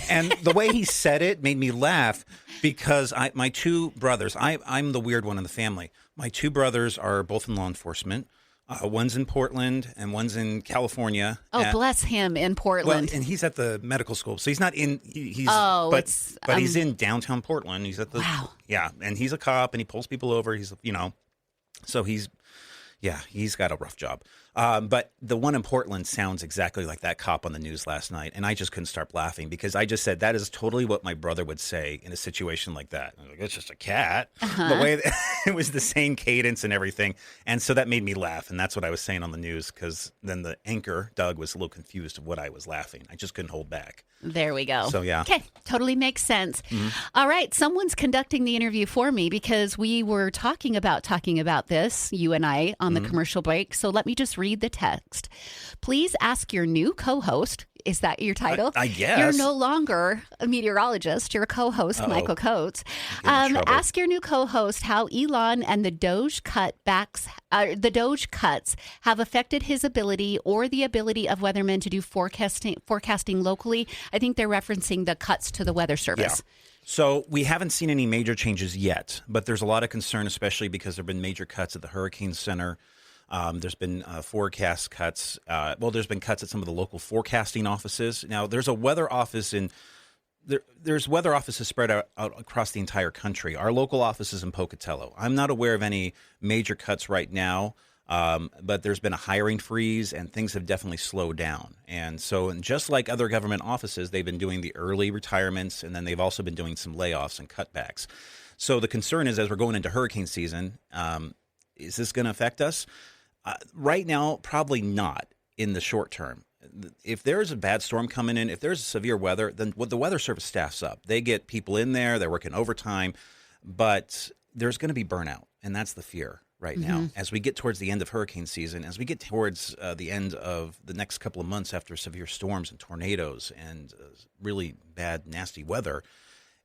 And the way he said it made me laugh because my 2 brothers, I'm the weird one in the family. My 2 brothers are both in law enforcement. One's in Portland and one's in California. Oh, bless him in Portland. Well, and he's at the medical school, so he's not in. But he's in downtown Portland. He's at the and he's a cop and he pulls people over. He's so he's got a rough job. But the one in Portland sounds exactly like that cop on the news last night, and I just couldn't stop laughing because I just said that is totally what my brother would say in a situation like that. I was like, "It's just a cat." The way it was the same cadence and everything, and so that made me laugh, and that's what I was saying on the news because then the anchor Doug was a little confused of what I was laughing. I just couldn't hold back. There we go. So yeah, okay, totally makes sense. All right, someone's conducting the interview for me because we were talking about this, you and I, on the commercial break. So let me just read the text. Please ask your new co-host. Is that your title? I guess. You're no longer a meteorologist. You're a co-host, Michael Coates. Ask your new co-host how Elon and the Doge cuts have affected his ability or the ability of weathermen to do forecasting locally. I think they're referencing the cuts to the Weather Service. Yeah. So we haven't seen any major changes yet, but there's a lot of concern, especially because there have been major cuts at the Hurricane Center. There's been forecast cuts. There's been cuts at some of the local forecasting offices. Now, there's a weather office there's weather offices spread out across the entire country. Our local office is in Pocatello. I'm not aware of any major cuts right now, but there's been a hiring freeze and things have definitely slowed down. And so just like other government offices, they've been doing the early retirements and then they've also been doing some layoffs and cutbacks. So the concern is as we're going into hurricane season, is this going to affect us? Right now, probably not in the short term. If there's a bad storm coming in, if there's severe weather, then the Weather Service staffs up. They get people in there, they're working overtime, but there's going to be burnout, and that's the fear right now. As we get towards the end of hurricane season, as we get towards the end of the next couple of months after severe storms and tornadoes and really bad, nasty weather,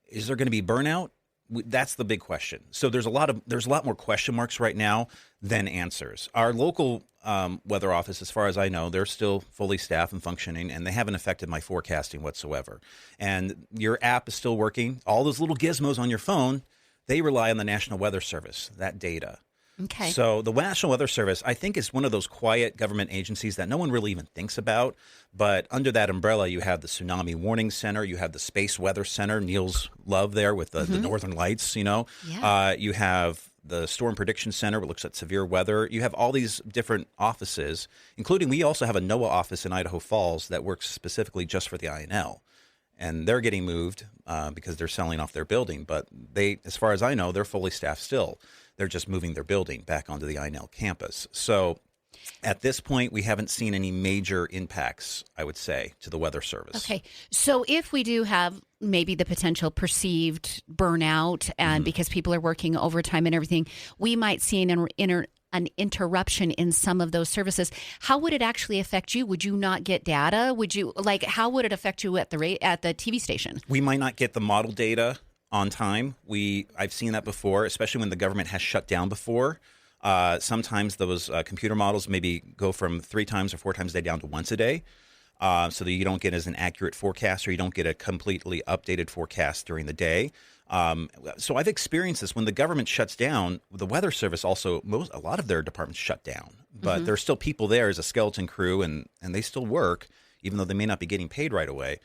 is there going to be burnout? That's the big question. So there's a lot more question marks right now than answers. Our local weather office, as far as I know, they're still fully staffed and functioning, and they haven't affected my forecasting whatsoever. And your app is still working. All those little gizmos on your phone, they rely on the National Weather Service, that data. Okay. So the National Weather Service, I think, is one of those quiet government agencies that no one really even thinks about. But under that umbrella, you have the Tsunami Warning Center, you have the Space Weather Center, Neil's love there with the Northern Lights, Yeah. You have the Storm Prediction Center, which looks at severe weather. You have all these different offices, including we also have a NOAA office in Idaho Falls that works specifically just for the INL. And they're getting moved because they're selling off their building. But they, as far as I know, they're fully staffed still. They're just moving their building back onto the INL campus. So at this point, we haven't seen any major impacts, I would say, to the Weather Service. Okay. So if we do have maybe the potential perceived burnout and because people are working overtime and everything, we might see an interruption in some of those services. How would it actually affect you? Would you not get data? How would it affect you at the TV station? We might not get the model data on time. I've seen that before, especially when the government has shut down before. Sometimes those computer models maybe go from 3 times or 4 times a day down to once a day, so that you don't get as an accurate forecast, or you don't get a completely updated forecast during the day. So I've experienced this when the government shuts down. The Weather Service also, a lot of their departments shut down, but there's still people there as a skeleton crew, and they still work, even though they may not be getting paid right away.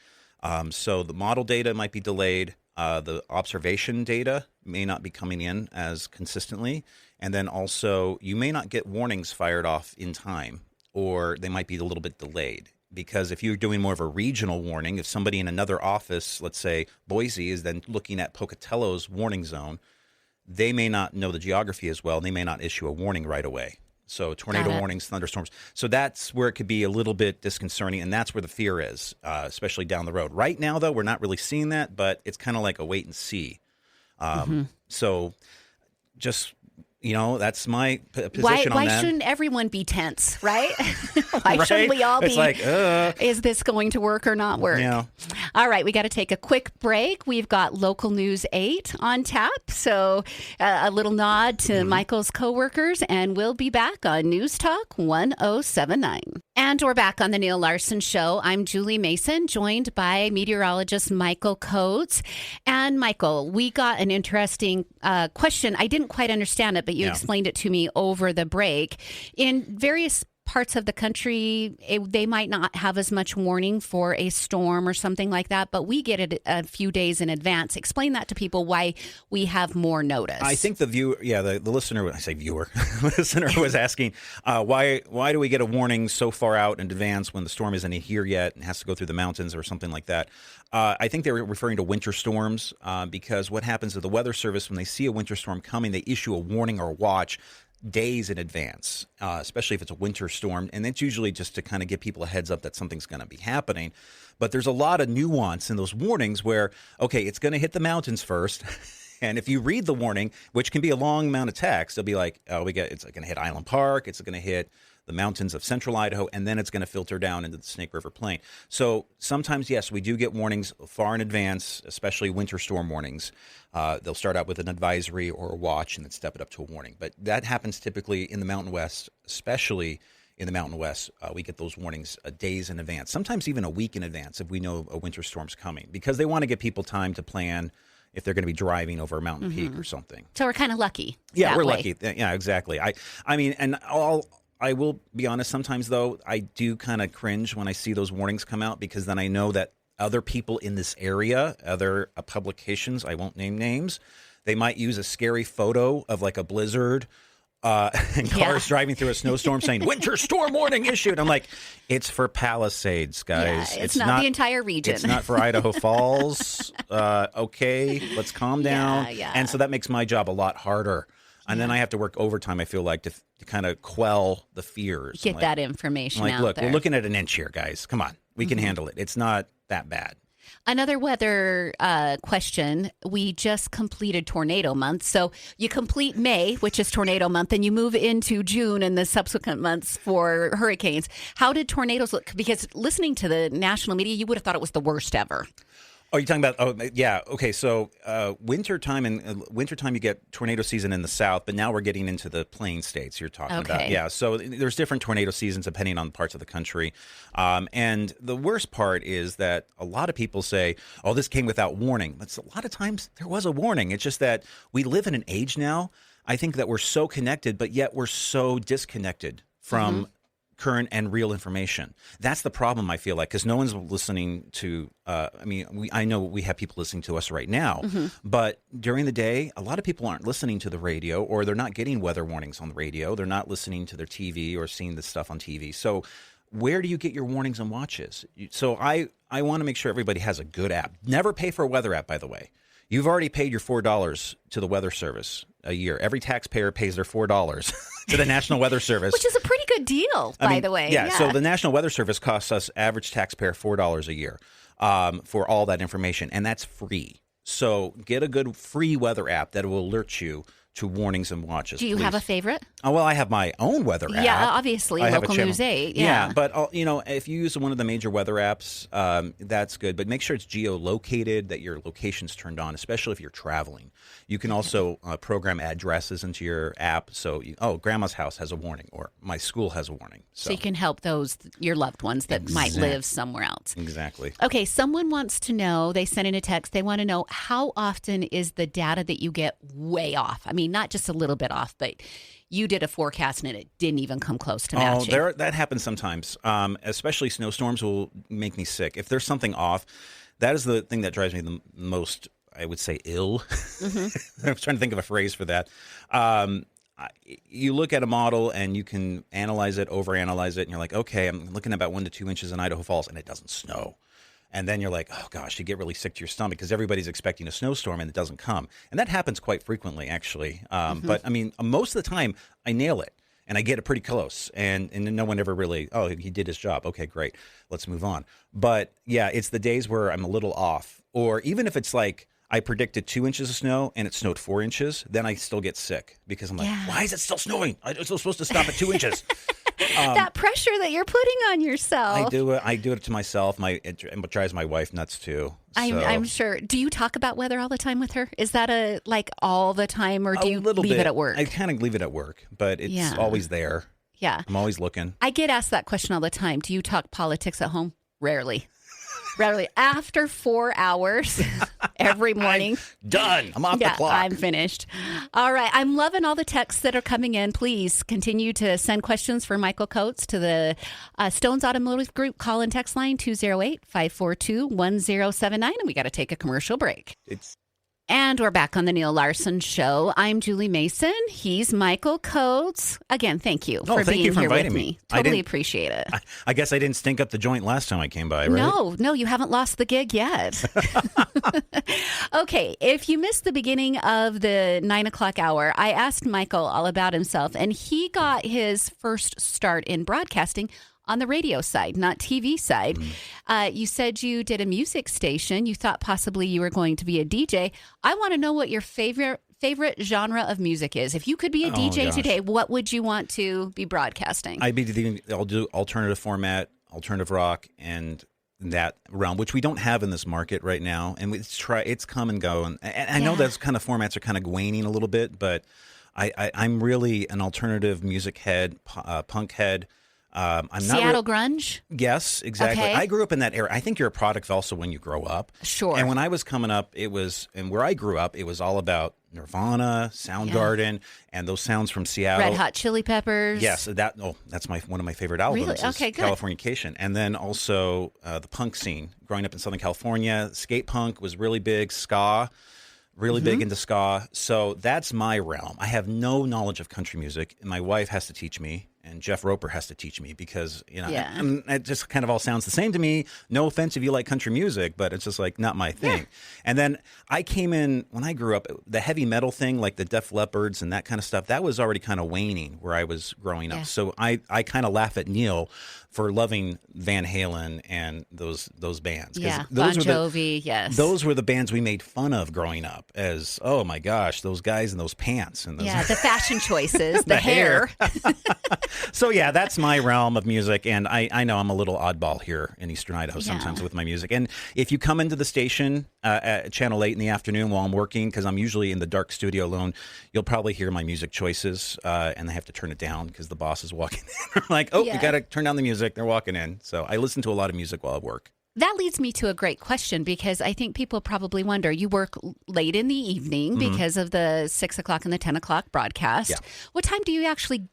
So the model data might be delayed. The observation data may not be coming in as consistently. And then also, you may not get warnings fired off in time, or they might be a little bit delayed. Because if you're doing more of a regional warning, if somebody in another office, let's say Boise, is then looking at Pocatello's warning zone, they may not know the geography as well, and they may not issue a warning right away. So tornado warnings, thunderstorms. So that's where it could be a little bit disconcerting, and that's where the fear is, especially down the road. Right now, though, we're not really seeing that, but it's kind of like a wait and see. So just... that's my position on that. Why shouldn't everyone be tense, right? Why shouldn't we all be? It's like, is this going to work or not work? Yeah. All right, we got to take a quick break. We've got Local News 8 on tap, so a little nod to Michael's coworkers, and we'll be back on News Talk 1079. And we're back on the Neil Larson Show. I'm Julie Mason, joined by meteorologist Michael Coates. And Michael, we got an interesting question. I didn't quite understand it, but you explained it to me over the break. In various parts of the country, they might not have as much warning for a storm or something like that, but we get it a few days in advance. Explain that to people, why we have more notice. I think the viewer, the listener, I say viewer, listener was asking, why do we get a warning so far out in advance when the storm isn't here yet and has to go through the mountains or something like that? I think they were referring to winter storms, because what happens to the Weather Service when they see a winter storm coming, they issue a warning or a watch days in advance, especially if it's a winter storm. And it's usually just to kind of give people a heads up that something's going to be happening. But there's a lot of nuance in those warnings where, okay, it's going to hit the mountains first. And if you read the warning, which can be a long amount of text, it'll be like, it's going to hit Island Park, it's going to hit the mountains of central Idaho, and then it's going to filter down into the Snake River Plain. So sometimes, yes, we do get warnings far in advance, especially winter storm warnings. They'll start out with an advisory or a watch and then step it up to a warning. But that happens typically in the Mountain West, especially in the Mountain West. We get those warnings days in advance, sometimes even a week in advance if we know a winter storm's coming, because they want to give people time to plan if they're going to be driving over a mountain peak or something. So we're kind of lucky. Yeah, we're lucky. Yeah, exactly. I mean, and I will be honest, sometimes, though, I do kind of cringe when I see those warnings come out, because then I know that other people in this area, other publications, I won't name names, they might use a scary photo of like a blizzard and cars driving through a snowstorm saying, winter storm warning issued. I'm like, it's for Palisades, guys. Yeah, it's not the entire region. It's not for Idaho Falls. Okay, let's calm down. Yeah. And so that makes my job a lot harder. And then I have to work overtime, I feel like, to kind of quell the fears. Get that information out look, there. We're looking at an inch here, guys. Come on. We can handle it. It's not that bad. Another weather question. We just completed tornado month. So you complete May, which is tornado month, and you move into June and the subsequent months for hurricanes. How did tornadoes look? Because listening to the national media, you would have thought it was the worst ever. Oh, you're talking about, yeah. Okay, so wintertime you get tornado season in the south, but now we're getting into the plain states you're talking about. Yeah, so there's different tornado seasons depending on parts of the country. And the worst part is that a lot of people say, oh, this came without warning. But a lot of times there was a warning. It's just that we live in an age now, I think, that we're so connected, but yet we're so disconnected from current and real information. That's the problem, I feel like, because no one's listening to, I know we have people listening to us right now, but during the day, a lot of people aren't listening to the radio, or they're not getting weather warnings on the radio. They're not listening to their TV or seeing this stuff on TV. So where do you get your warnings and watches? So I want to make sure everybody has a good app. Never pay for a weather app, by the way. You've already paid your $4 to the Weather Service a year. Every taxpayer pays their $4 to the National Weather Service. Which is a pretty good deal, by the way. Yeah, so the National Weather Service costs us, average taxpayer, $4 a year for all that information, and that's free. So get a good free weather app that will alert you to warnings and watches. Do you have a favorite? Oh, well, I have my own weather app. Yeah, obviously, I have Local a channel. News 8. Yeah, but if you use one of the major weather apps, that's good. But make sure it's geolocated, that your location's turned on, especially if you're traveling. You can also program addresses into your app. So, Grandma's house has a warning, or my school has a warning. So you can help your loved ones that might live somewhere else. Exactly. Okay, someone wants to know, they sent in a text, they want to know how often is the data that you get way off? I mean, not just a little bit off, but you did a forecast and it didn't even come close to matching. That happens sometimes. Especially snowstorms will make me sick. If there's something off, that is the thing that drives me the most, I would say, ill. Mm-hmm. I was trying to think of a phrase for that. You look at a model and you can analyze it, overanalyze it, and you're like, okay, I'm looking at about 1 to 2 inches in Idaho Falls, and it doesn't snow. And then you're like, oh, gosh, you get really sick to your stomach because everybody's expecting a snowstorm and it doesn't come. And that happens quite frequently, actually. But, I mean, most of the time, I nail it and I get it pretty close. And no one ever really, oh, he did his job. Okay, great. Let's move on. But, yeah, it's the days where I'm a little off. Or even if it's like I predicted 2 inches of snow and it snowed 4 inches, then I still get sick because I'm like, why is it still snowing? It's supposed to stop at 2 inches. That pressure that you're putting on yourself. I do it to myself. It drives my wife nuts too. So. I'm sure. Do you talk about weather all the time with her? Is that all the time, or do you leave it at work? I kind of leave it at work, but it's always there. Yeah. I'm always looking. I get asked that question all the time. Do you talk politics at home? Rarely. Rarely. After 4 hours every morning. I'm done. I'm off the clock. I'm finished. All right. I'm loving all the texts that are coming in. Please continue to send questions for Michael Coates to the Stone's Automotive Group call and text line 208-542-1079. And we got to take a commercial break. And we're back on the Neil Larson Show. I'm Julie Mason. He's Michael Coates. Again, thank you for being here with me. Totally appreciate it. I guess I didn't stink up the joint last time I came by, right? No, you haven't lost the gig yet. Okay, if you missed the beginning of the 9 o'clock hour, I asked Michael all about himself, and he got his first start in broadcasting on the radio side, not TV side. You said you did a music station. You thought possibly you were going to be a DJ. I want to know what your favorite genre of music is. If you could be a DJ today, what would you want to be broadcasting? I'll do alternative format, alternative rock, and that realm, which we don't have in this market right now. And it's come and go. And I know those kind of formats are kind of waning a little bit, but I'm really an alternative music head, punk head. I'm Seattle grunge? Yes, exactly. Okay. I grew up in that era. I think you're a product of also when you grow up. Sure. And when I was coming up, and where I grew up, it was all about Nirvana, Soundgarden, and those sounds from Seattle. Red Hot Chili Peppers. Yes, that's one of my favorite albums. Really? Okay, good. Californication. And then also the punk scene. Growing up in Southern California, skate punk was really big, ska. Really big into ska. So that's my realm. I have no knowledge of country music, and my wife has to teach me, and Jeff Roper has to teach me because, it just kind of all sounds the same to me. No offense if you like country music, but it's just like not my thing. Yeah. And then I came in, when I grew up, the heavy metal thing, like the Def Leppards and that kind of stuff, that was already kind of waning where I was growing up. So I kind of laugh at Neil for loving Van Halen and those bands. Yeah, Bon Jovi, yes. Those were the bands we made fun of growing up as, oh my gosh, those guys in those pants. And those the fashion choices, the hair. So yeah, that's my realm of music. And I know I'm a little oddball here in Eastern Idaho sometimes with my music. And if you come into the station at Channel 8 in the afternoon while I'm working, because I'm usually in the dark studio alone, you'll probably hear my music choices. And I have to turn it down because the boss is walking in. I'm like, you got to turn down the music. They're walking in. So I listen to a lot of music while I work. That leads me to a great question, because I think people probably wonder, you work late in the evening because of the 6 o'clock and the 10 o'clock broadcast. Yeah. What time do you actually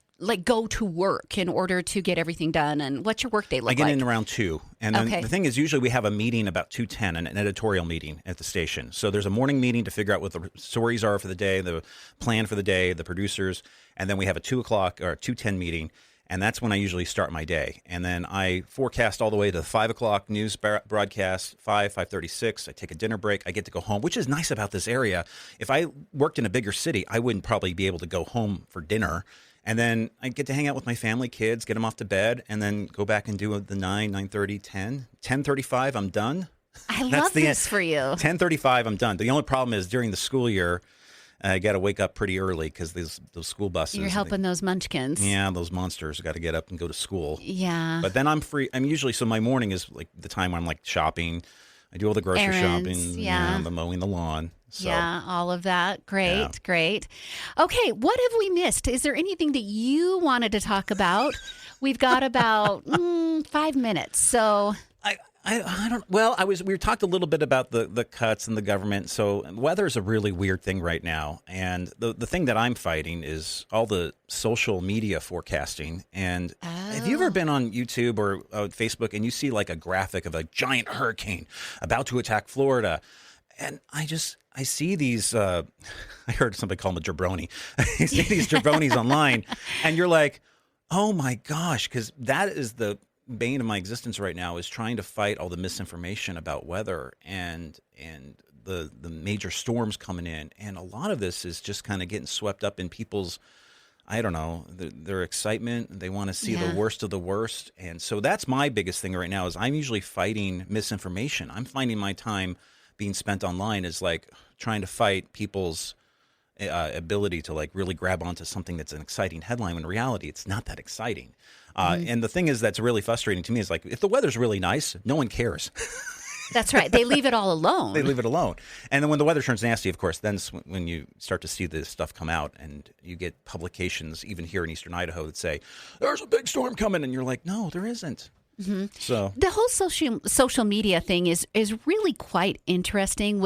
go to work in order to get everything done? And what's your workday look like? I get in around 2. And then the thing is, usually we have a meeting about 2:10, an editorial meeting at the station. So there's a morning meeting to figure out what the stories are for the day, the plan for the day, the producers. And then we have a 2 o'clock or 2:10 meeting. And that's when I usually start my day. And then I forecast all the way to the 5 o'clock news broadcast, 5:36. I take a dinner break. I get to go home, which is nice about this area. If I worked in a bigger city, I wouldn't probably be able to go home for dinner. And then I get to hang out with my family, kids, get them off to bed, and then go back and do the 9:30, 10. 10:35, I'm done. I love this for you. 10:35, I'm done. The only problem is during the school year, I got to wake up pretty early because those school buses. You're helping those munchkins. Yeah, those monsters got to get up and go to school. Yeah. But then I'm free. I'm usually, so my morning is like the time when I'm like shopping. I do all the grocery Errands, shopping, yeah. the mowing the lawn. So, yeah, all of that. Great, Yeah. great. Okay, what have we missed? Is there anything that you wanted to talk about? We've got about 5 minutes, so... I don't. Well, we talked a little bit about the cuts and the government. So weather is a really weird thing right now, and the thing that I'm fighting is all the social media forecasting. And have you ever been on YouTube or Facebook and you see like a graphic of a giant hurricane about to attack Florida? And I see these, I heard somebody call them a jabroni. You see these jabronis online, and you're like, oh my gosh, because that is the bane of my existence right now, is trying to fight all the misinformation about weather and the major storms coming in. And a lot of this is just kind of getting swept up in people's, I don't know, their excitement. They want to see the worst of the worst. And so that's my biggest thing right now, is I'm usually fighting misinformation. I'm finding my time being spent online is like trying to fight people's ability to like really grab onto something that's an exciting headline when in reality it's not that exciting. And the thing is that's really frustrating to me is like, if the weather's really nice, no one cares. That's right. They leave it all alone. They leave it alone. And then when the weather turns nasty, of course, then when you start to see this stuff come out, and you get publications even here in eastern Idaho that say, there's a big storm coming. And you're like, no, there isn't. Mm-hmm. So the whole social media thing is really quite interesting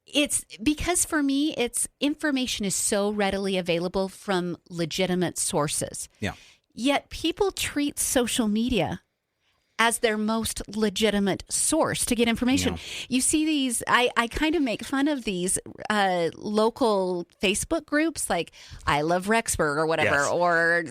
it's because for me, information is so readily available from legitimate sources. Yeah. Yet people treat social media as their most legitimate source to get information. Yeah. You see these, I kind of make fun of these local Facebook groups like I Love Rexburg or whatever, Yes. or,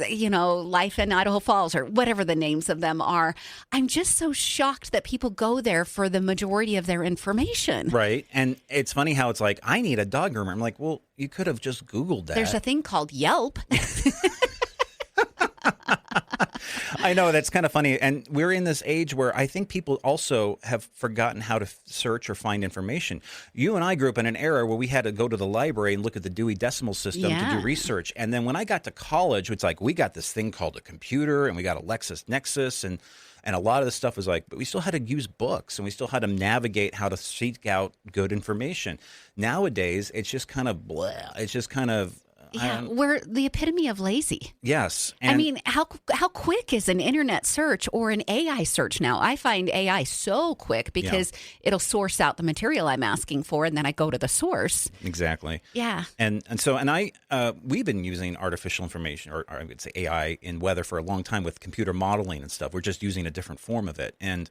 Life in Idaho Falls or whatever the names of them are. I'm just so shocked that people go there for the majority of their information. Right. And it's funny how it's like, I need a dog groomer. I'm like, well, you could have just Googled that. There's a thing called Yelp. I know, that's kind of funny. And we're in this age where I think people also have forgotten how to search or find information. You and I grew up in an era where we had to go to the library and look at the Dewey Decimal System to do research. And then when I got to college, it's like we got this thing called a computer, and we got a LexisNexis, and a lot of this stuff was like, but we still had to use books, and we still had to navigate how to seek out good information. Nowadays, it's just kind of blah. It's just kind of... Yeah, we're the epitome of lazy. Yes. I mean, how quick is an internet search or an AI search now? I find AI so quick because it'll source out the material I'm asking for, and then I go to the source. Exactly. Yeah. And we've been using artificial information, or I would say AI, in weather for a long time with computer modeling and stuff. We're just using a different form of it. And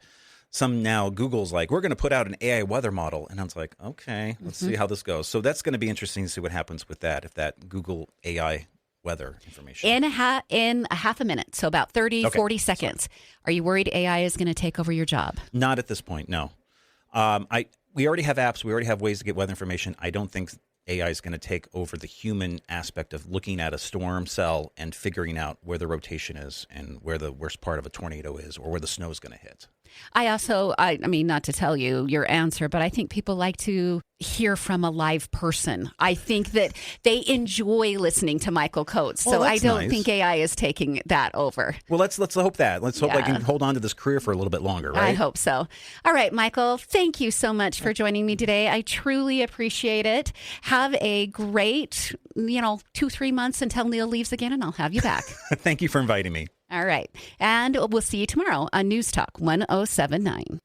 now Google's like, we're going to put out an AI weather model. And I was like, okay, let's see how this goes. So that's going to be interesting to see what happens with that, if that Google AI weather information. In a half a minute, so about 40 seconds. Are you worried AI is going to take over your job? Not at this point, no. We already have apps. We already have ways to get weather information. I don't think AI is going to take over the human aspect of looking at a storm cell and figuring out where the rotation is and where the worst part of a tornado is, or where the snow is going to hit. I mean, not to tell you your answer, but I think people like to hear from a live person. I think that they enjoy listening to Michael Coates. Well, so I don't nice. think AI is taking that over. Well, let's hope that. Let's hope I can hold on to this career for a little bit longer, right? I hope so. All right, Michael, thank you so much for joining me today. I truly appreciate it. Have a great, 2-3 months until Neil leaves again, and I'll have you back. Thank you for inviting me. All right. And we'll see you tomorrow on News Talk 1079.